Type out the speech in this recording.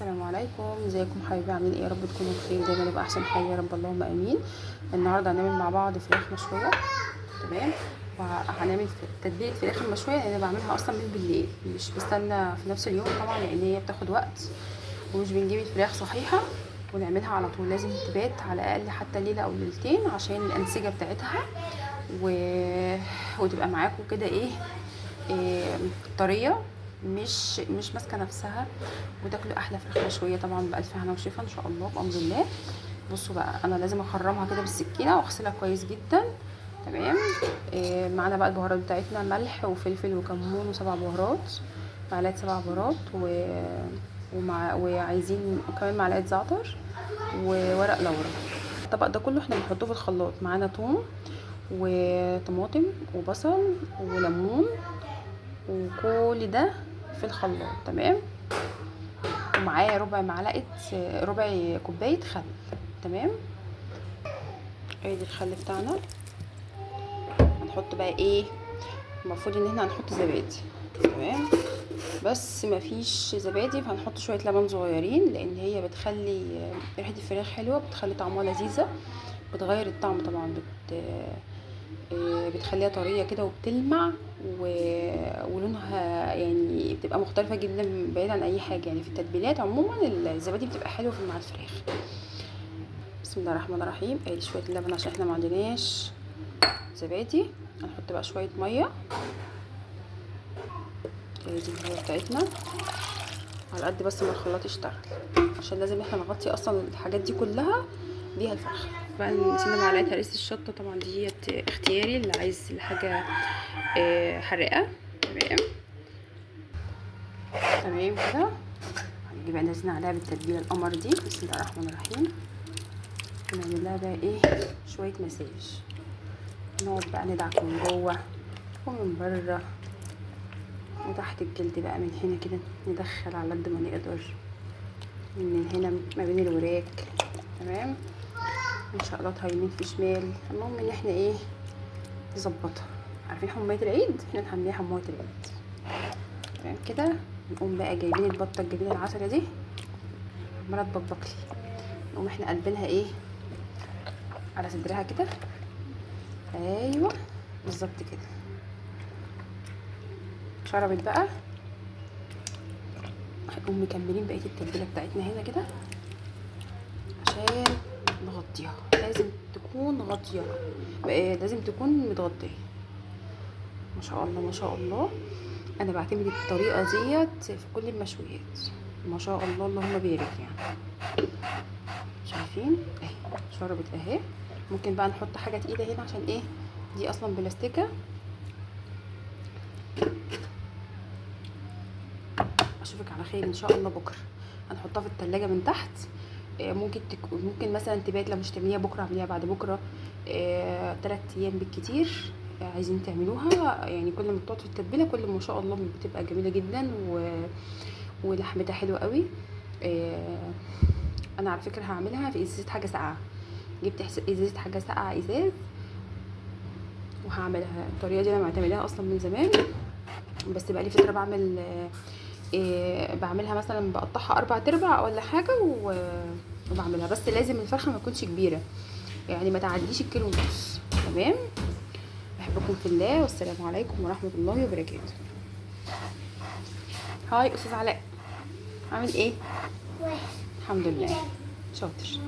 السلام عليكم، ازيكم حبايبي؟ عاملين ايه؟ يا رب تكونوا بخير دايما، يبقى احسن حاجه يا رب، اللهم امين. النهارده هنعمل مع بعض فراخ مشويه. تمام. وهنعمل تتبيله فراخ المشويه اللي انا بعملها اصلا من بالليل، مش بستنى في نفس اليوم طبعا لان هي بتاخد وقت، ومش بنجيب الفراخ صحيحه ونعملها على طول، لازم تبات على الاقل حتى ليله او ليلتين عشان الانسجه بتاعتها وتبقى معاكم كده إيه طريه، مش ماسكه نفسها، وتاكلوا احلى فراخ مشويه طبعا بالف هنا وشفا ان شاء الله بامر الله. بصوا بقى، انا لازم اخرمها كده بالسكينه واغسلها كويس جدا. تمام. معانا بقى البهارات بتاعتنا، ملح وفلفل وكمون وسبع بهارات، معلقه سبع بهارات وعايزين كمان معلقه زعتر وورق لورا. الطبق ده كله احنا بنحطه في الخلاط، معانا توم وطماطم وبصل وليمون وكل ده في الخلاط. تمام. ومعايا ربع كوبايه خل. تمام. ادي الخل بتاعنا. هنحط بقى ايه؟ المفروض ان احنا هنحط زبادي. تمام. بس مفيش زبادي فهنحط شويه لبن صغيرين، لان هي بتخلي ريحه الفراخ حلوه، بتخلي طعمها لذيذه، بتغير الطعم طبعا، بتخليها طريه كده وبتلمع ولونها يعني بتبقى مختلفه جدا بعيد عن اي حاجه. يعني في التتبيلات عموما الزبادي بتبقى حلوه مع الفراخ. بسم الله الرحمن الرحيم. ادي شويه اللبن عشان احنا ما عندناش زبادي. هنحط بقى شويه ميه. ادي الميه بتاعتنا على قد بس ما الخلاط يشتغل، عشان لازم احنا نغطي اصلا الحاجات دي كلها بيها الفرخه. بقى نسينا معلقه هريسه الشطه، طبعا ديت اختياري اللي عايز الحاجه حرقه. تمام. تمام كده. هنجيب بقى نزلنا عليها بالتتبيله القمر دي. بسم الله الرحمن الرحيم. نعمل لها بقى ايه؟ شويه مساج، نقعد بقى ندعك من جوه ومن بره وتحت الجلد بقى، من هنا كده ندخل على قد ما نقدر، من هنا ما بين الوراك. تمام. نشقلطها يمين في شمال. المهم ان احنا ايه؟ نظبطها. عارفين حمايه العيد؟ احنا نحميها حمايه العيد. تمام كده. نقوم بقى جايبين البطه الجميله العسله دي، عماله تبقبقلي، نقوم احنا قلبينها ايه؟ على صدرها كده. ايوه بالظبط كده. شربت بقى، هنقوم مكملين بقيه التتبيله بتاعتنا هنا كده عشان نغطيها. لازم تكون غطيه، لازم تكون متغطيه. ما شاء الله ما شاء الله. انا بعتمد الطريقه ديت في كل المشويات، ما شاء الله اللهم بارك. يعني شايفين اهي شربت اهي. ممكن بقى نحط حاجه تقيله هنا عشان ايه؟ دي اصلا بلاستيكه. اشوفك على خير ان شاء الله بكره. هنحطها في التلاجة من تحت. ممكن مثلا تبات، لو مش تعمليها بكره اعمليها بعد بكره. 3 ايام بالكتير. عايزين تعملوها يعني كل ما بتقعد في التتبيله كل ما شاء الله بتبقى جميله جدا ولحمتها حلوه قوي. انا على فكره هعملها في ازازه حاجه ساقعه. جبت ازازه حاجه ساقعه ازاز، وهعملها الطريقه دي. انا معتمداها اصلا من زمان، بس بقى لي فتره بعملها مثلا بقطعها 4 ولا حاجه وبعملها. بس لازم الفرخه ما تكونش كبيره، يعني ما تعديش الكيلو ونص. تمام. بحبكم في الله، والسلام عليكم ورحمه الله وبركاته. هاي استاذ علاء، عامل ايه؟ الحمد لله. شاطر.